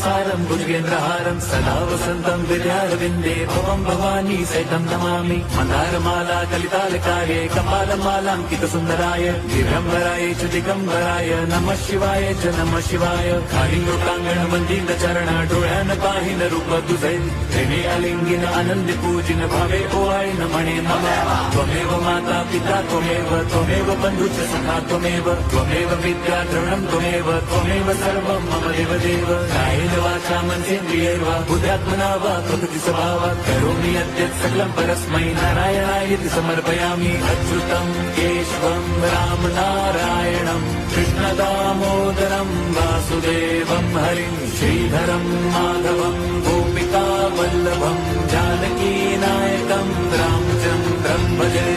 सारं भुजगेन्द्रहारं सदा वसन्तं विद्यारविन्दे भवं भवानी सहितं नमामि मन्दारमाला कलितालकाये कपालमालाङ्कितसुन्दराय दिगम्बराय च दिगम्बराय नमः शिवाय च नमः शिवाय कालिङ्गोटाङ्गण वन्दित चरण डोळ्यान पाहिन रूप तुझे प्रेमे अलिंगिन आनंद पूजिन भावे ओवाळी न म्हणे मम त्वमेव माता पिता त्वमेव बंधुच सखा त्वमेव विद्या द्रवणं त्वमेव सर्वं मम देव कायेन वाचा मनसेन्द्रियैर्वा बुद्ध्यात्मना वा प्रकृति स्वभावात् करोमि यद्यत् सकलं परस्मै नारायणायति समर्पयामि अच्युतं केशवं रामनारायणं कृष्णदामोदरं वासुदेवं हरिं श्रीधरं माधवं गोपिका वल्लभं जानकी नायकं रामचन्द्रं भजे।